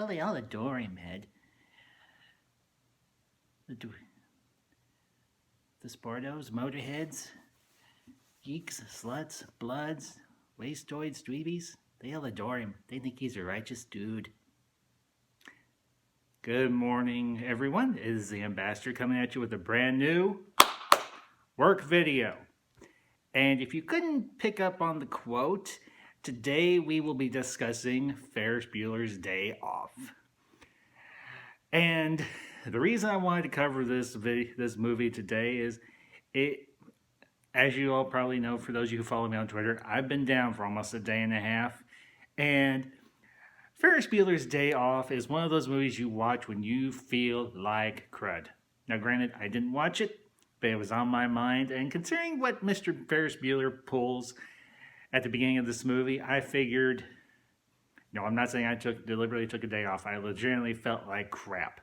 Well, they all adore him, Ed. The sportos, motorheads, geeks, sluts, bloods, wastoids, dweebies, they all adore him. They think he's a righteous dude. Good morning, everyone. It is the Ambassador coming at you with a brand new work video. And if you couldn't pick up on the quote, today we will be discussing Ferris Bueller's Day Off. And the reason I wanted to cover this movie today is as you all probably know, for those of you who follow me on Twitter, I've been down for almost a day and a half. And Ferris Bueller's Day Off is one of those movies you watch when you feel like crud. Now, granted, I didn't watch it, but it was on my mind. And considering what Mr. Ferris Bueller pulls at the beginning of this movie, I figured, no, I'm not saying I deliberately took a day off. I legitimately felt like crap.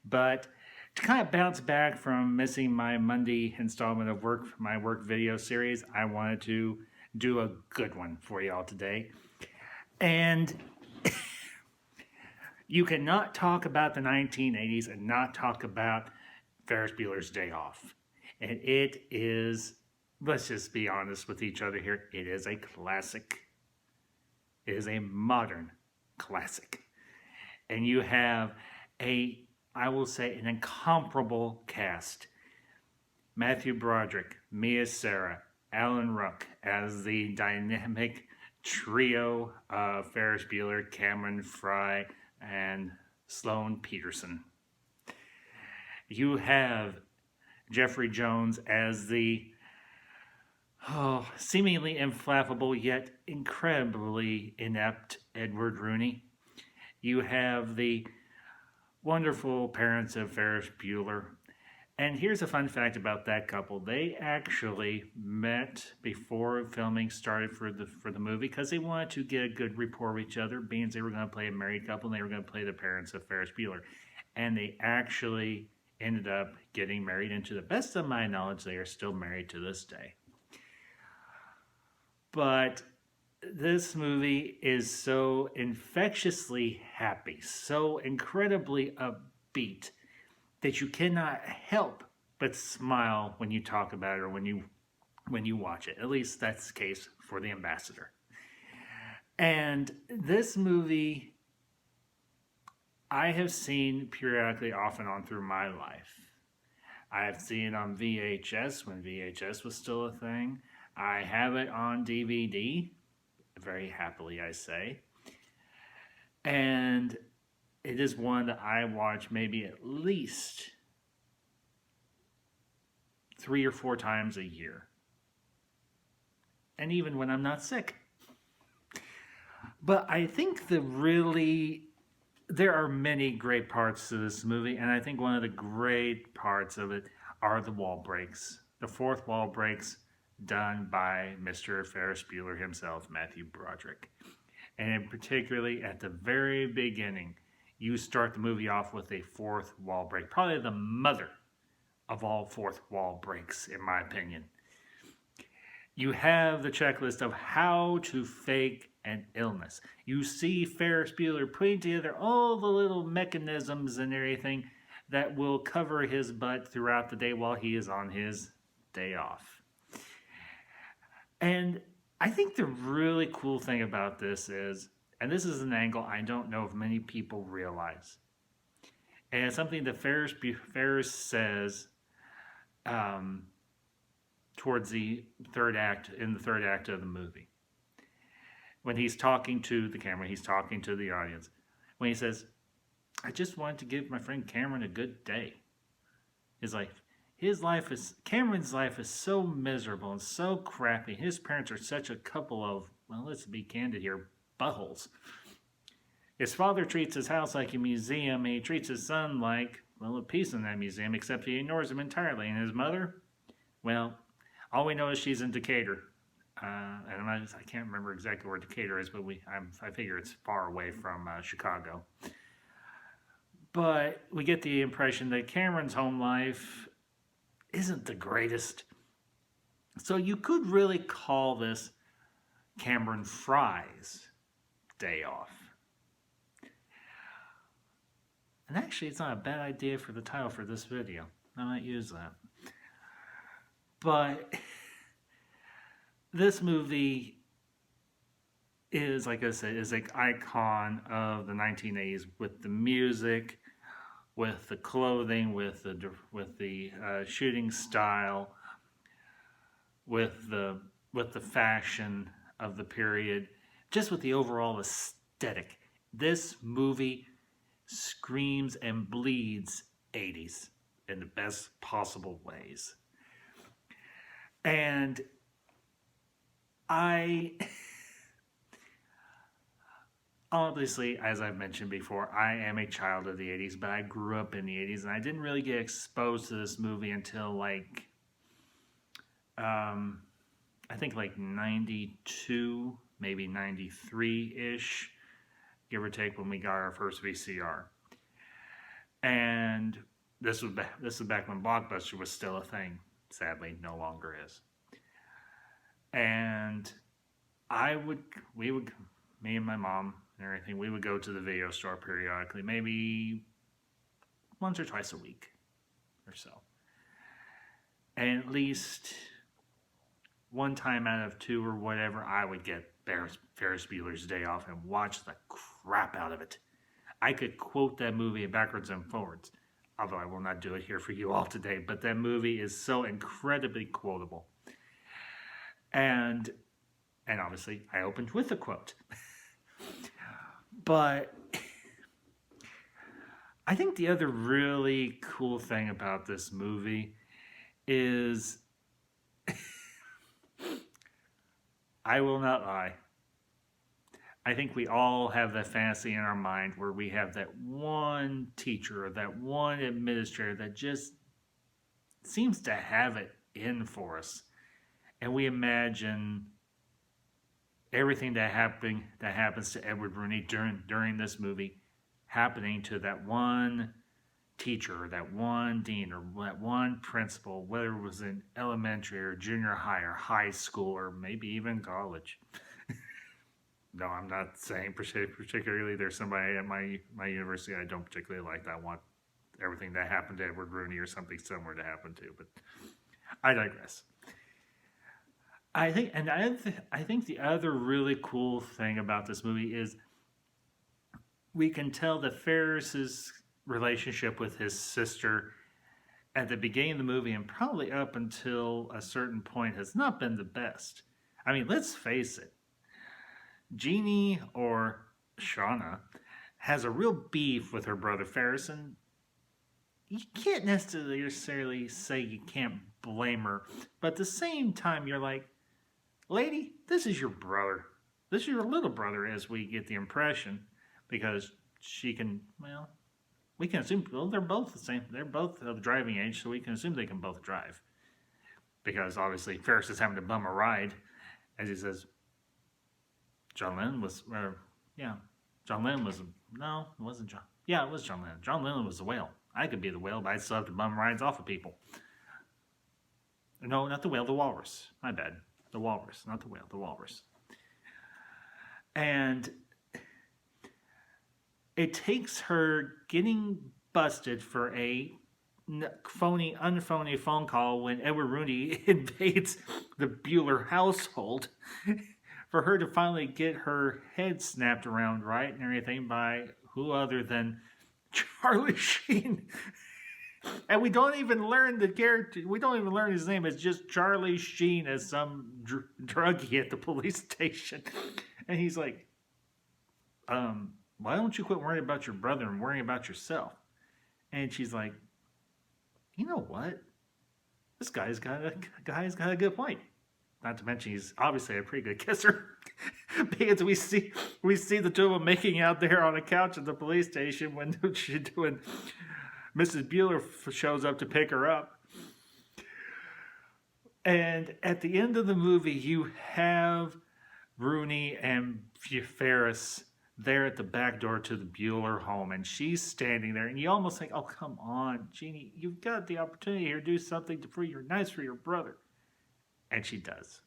But to kind of bounce back from missing my Monday installment of my work video series, I wanted to do a good one for y'all today. And you cannot talk about the 1980s and not talk about Ferris Bueller's Day Off. And it is, let's just be honest with each other here, it is a classic. It is a modern classic. And you have I will say, an incomparable cast. Matthew Broderick, Mia Sara, Alan Ruck as the dynamic trio of Ferris Bueller, Cameron Fry, and Sloane Peterson. You have Jeffrey Jones as the seemingly inflammable yet incredibly inept Edward Rooney. You have the wonderful parents of Ferris Bueller. And here's a fun fact about that couple. They actually met before filming started for the movie because they wanted to get a good rapport with each other, being they were going to play a married couple and they were going to play the parents of Ferris Bueller. And they actually ended up getting married, and to the best of my knowledge, they are still married to this day. But this movie is so infectiously happy, so incredibly upbeat, that you cannot help but smile when you talk about it or when you watch it. At least that's the case for The Ambassador. And this movie I have seen periodically off and on through my life. I have seen it on VHS when VHS was still a thing. I have it on DVD. Very happily, I say. And it is one that I watch maybe at least 3 or 4 times a year. And even when I'm not sick. But I think there are many great parts to this movie, and I think one of the great parts of it are the wall breaks. The fourth wall breaks done by Mr. Ferris Bueller himself, Matthew Broderick. And particularly at the very beginning, you start the movie off with a fourth wall break. Probably the mother of all fourth wall breaks, in my opinion. You have the checklist of how to fake an illness. You see Ferris Bueller putting together all the little mechanisms and everything that will cover his butt throughout the day while he is on his day off. And I think the really cool thing about this is, and this is an angle I don't know if many people realize, and it's something that Ferris says towards the third act, in the third act of the movie. When he's talking to the camera, he's talking to the audience. When he says, I just wanted to give my friend Cameron a good day. Cameron's life is so miserable and so crappy. His parents are such a couple of, well, let's be candid here, buttholes. His father treats his house like a museum, and he treats his son like, well, a piece in that museum, except he ignores him entirely. And his mother, well, all we know is she's in Decatur. And I can't remember exactly where Decatur is, but I figure it's far away from Chicago. But we get the impression that Cameron's home life isn't the greatest. So you could really call this Cameron Fry's Day Off. And actually, it's not a bad idea for the title for this video. I might use that. But this movie is, like I said, is an icon of the 1980s with the music, with the clothing, with the shooting style, with the fashion of the period, just with the overall aesthetic. This movie screams and bleeds 80s in the best possible ways. And I obviously, as I've mentioned before, I am a child of the 80s, but I grew up in the 80s, and I didn't really get exposed to this movie until like I think like 92, maybe 93-ish, give or take, when we got our first VCR. And this was back when Blockbuster was still a thing. Sadly, no longer is. And me and my mom and everything, we would go to the video store periodically, maybe once or twice a week or so. And at least one time out of two or whatever, I would get Ferris Bueller's Day Off and watch the crap out of it. I could quote that movie backwards and forwards, although I will not do it here for you all today, but that movie is so incredibly quotable. And obviously, I opened with a quote. But I think the other really cool thing about this movie is, I will not lie, I think we all have that fantasy in our mind where we have that one teacher or that one administrator that just seems to have it in for us. And we imagine everything that happens to Edward Rooney during this movie happening to that one teacher, or that one dean, or that one principal, whether it was in elementary or junior high or high school or maybe even college. No, I'm not saying particularly there's somebody at my university I don't particularly like that I want everything that happened to Edward Rooney or something similar to happen to, but I digress. I think the other really cool thing about this movie is we can tell that Ferris's relationship with his sister at the beginning of the movie and probably up until a certain point has not been the best. I mean, let's face it. Jeannie, or Shauna, has a real beef with her brother Ferris, and you can't necessarily say you can't blame her, but at the same time you're like, lady, this is your brother. This is your little brother, as we get the impression, because she can, well, we can assume, well, they're both the same. They're both of driving age, so we can assume they can both drive. Because obviously Ferris is having to bum a ride, as he says, John Lennon was, John Lennon was, no, it wasn't John. Yeah, it was John Lennon. John Lennon was the whale. I could be the whale, but I'd still have to bum rides off of people. No, not the whale, the walrus. My bad. The walrus, not the whale, the walrus. And it takes her getting busted for a unphony phone call when Edward Rooney invades the Bueller household for her to finally get her head snapped around right and everything by who other than Charlie Sheen. And we don't even learn the character. We don't even learn his name. It's just Charlie Sheen as some druggie at the police station. And he's like, why don't you quit worrying about your brother and worrying about yourself? And she's like, you know what? This guy's got a good point. Not to mention he's obviously a pretty good kisser. Because we see the two of them making out there on a couch at the police station when Mrs. Bueller shows up to pick her up. And at the end of the movie, you have Rooney and Ferris there at the back door to the Bueller home, and she's standing there, and you almost think, oh, come on, Jeannie, you've got the opportunity here to do something nice for your brother. And she does.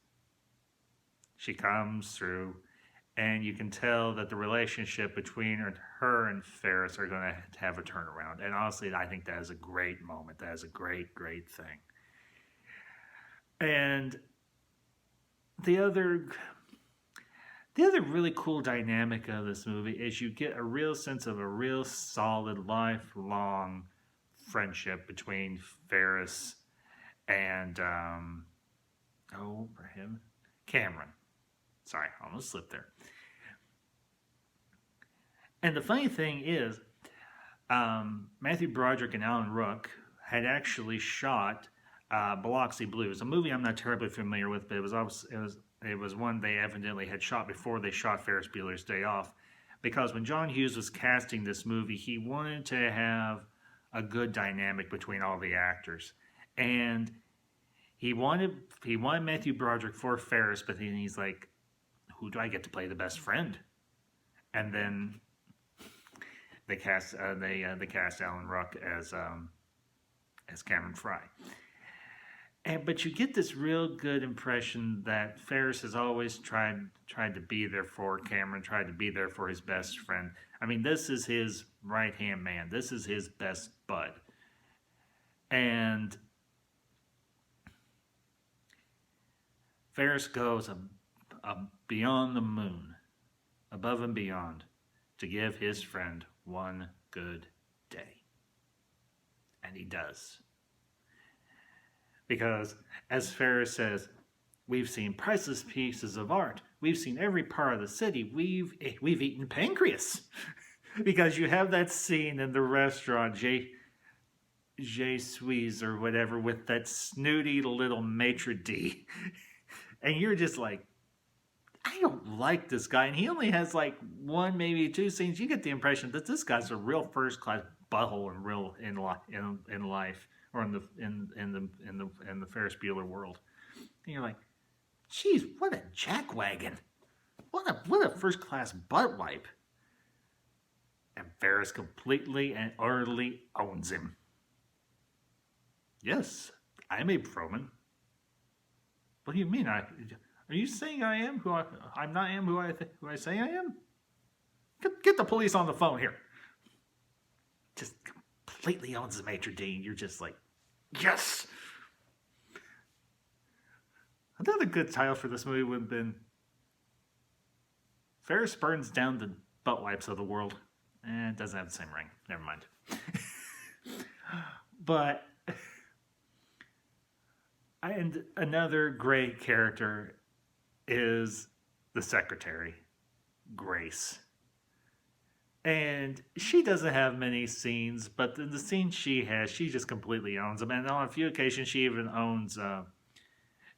She comes through, and you can tell that the relationship between her and Ferris are going to have a turnaround. And honestly, I think that is a great moment. That is a great, great thing. And the other really cool dynamic of this movie is you get a real sense of a real solid lifelong friendship between Ferris and for him, Cameron. Sorry, I almost slipped there. And the funny thing is, Matthew Broderick and Alan Rook had actually shot Biloxi Blues, a movie I'm not terribly familiar with, but it was one they evidently had shot before they shot Ferris Bueller's Day Off, because when John Hughes was casting this movie, he wanted to have a good dynamic between all the actors, and he wanted Matthew Broderick for Ferris, but then he's like, who do I get to play the best friend? And then they cast Alan Ruck as Cameron Fry. But you get this real good impression that Ferris has always tried to be there for Cameron, tried to be there for his best friend. I mean, this is his right-hand man. This is his best bud. And Ferris goes beyond the moon, above and beyond, to give his friend one good day. And he does. Because, as Ferris says, we've seen priceless pieces of art. We've seen every part of the city. We've eaten pancreas. Because you have that scene in the restaurant, J. Suisse or whatever, with that snooty little maitre d'. And you're just like, I don't like this guy. And he only has like one, maybe two scenes. You get the impression that this guy's a real first-class butthole in life. Or in the Ferris Bueller world, and you're like, "Geez, what a jackwagon! What a first class butt wipe!" And Ferris completely and utterly owns him. Yes, I'm Abe Froman. What do you mean? Are you saying I am who I'm not am who I say I am? Get the police on the phone here. Just completely owns the maitre d'. You're just like, yes! Another good title for this movie would have been Ferris burns down the butt wipes of the world. It doesn't have the same ring. Never mind. But, and another great character is the secretary, Grace. And she doesn't have many scenes, but the scenes she has, she just completely owns them. And on a few occasions, she even owns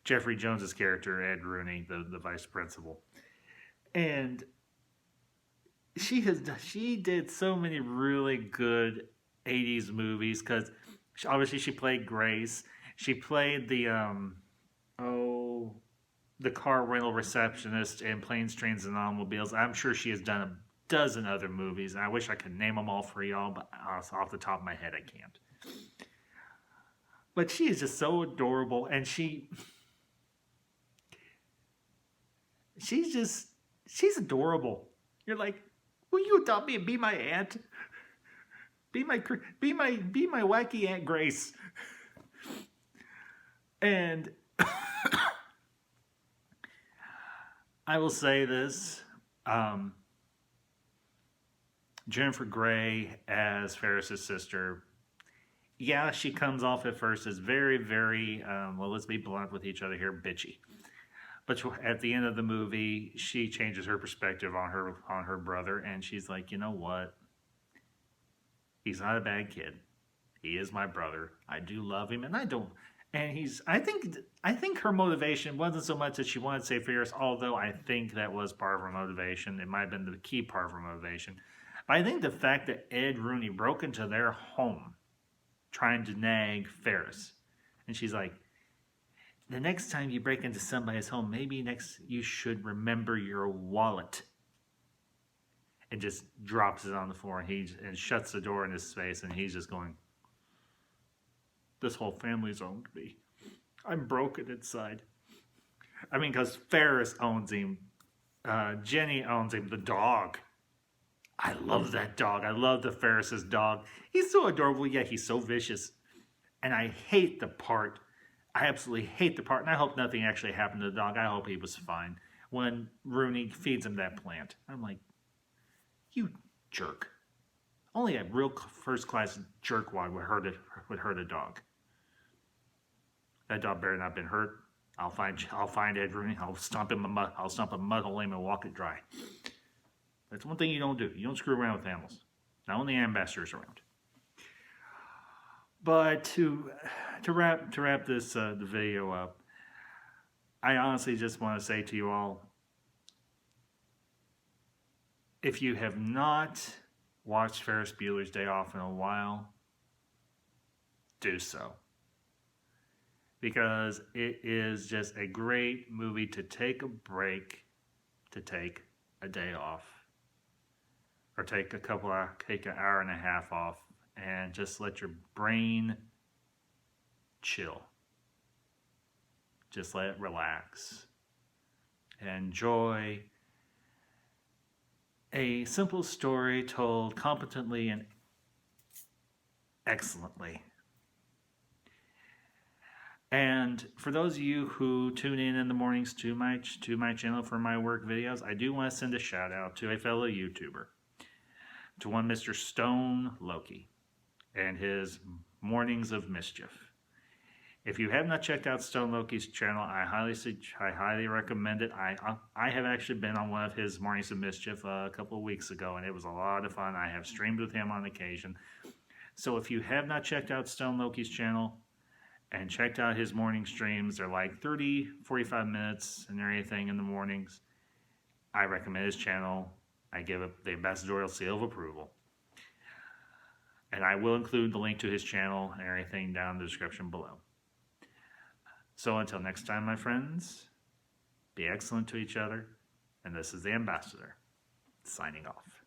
Jeffrey Jones's character, Ed Rooney, the vice principal. And she did so many really good 80's movies, because obviously she played Grace. She played the car rental receptionist in Planes, Trains, and Automobiles. I'm sure she has done a dozen other movies. I wish I could name them all for y'all, but off the top of my head, I can't. But she is just so adorable, and she's adorable. You're like, will you adopt me and be my aunt? Be my wacky Aunt Grace. And I will say this. Jennifer Grey as Ferris's sister, yeah, she comes off at first as very, very, well, let's be blunt with each other here, bitchy. But at the end of the movie, she changes her perspective on her brother, and she's like, you know what? He's not a bad kid. He is my brother. I do love him, and I don't. And I think her motivation wasn't so much that she wanted to save Ferris, although I think that was part of her motivation. It might have been the key part of her motivation. But I think the fact that Ed Rooney broke into their home trying to nag Ferris, and she's like, the next time you break into somebody's home, maybe you should remember your wallet. And just drops it on the floor, and shuts the door in his face, and he's just going, this whole family's owned me. I'm broken inside. I mean, because Ferris owns him Jenny owns him, the dog. I love that dog. I love the Ferris's dog. He's so adorable, yet he's so vicious. And I hate the part. I absolutely hate the part, and I hope nothing actually happened to the dog. I hope he was fine. When Rooney feeds him that plant, I'm like, you jerk. Only a real first-class jerkwad would hurt a dog. That dog better not have been hurt. I'll find Ed Rooney. I'll stomp him a mud hole in and walk it dry. That's one thing you don't do. You don't screw around with animals. Not when the ambassador's around. But to wrap this the video up, I honestly just want to say to you all, if you have not watched Ferris Bueller's Day Off in a while, do so. Because it is just a great movie to take a break, to take a day off, or take an hour and a half off, and just let your brain chill. Just let it relax. Enjoy a simple story told competently and excellently. And for those of you who tune in the mornings to my channel for my work videos, I do want to send a shout out to a fellow YouTuber, to one Mr. Stone Loki and his Mornings of Mischief. If you have not checked out Stone Loki's channel, I highly recommend it. I have actually been on one of his Mornings of Mischief a couple of weeks ago, and it was a lot of fun. I have streamed with him on occasion. So if you have not checked out Stone Loki's channel and checked out his morning streams, they're like 30, 45 minutes and everything in the mornings, I recommend his channel. I give it the ambassadorial seal of approval. And I will include the link to his channel and everything down in the description below. So until next time, my friends, be excellent to each other. And this is the Ambassador, signing off.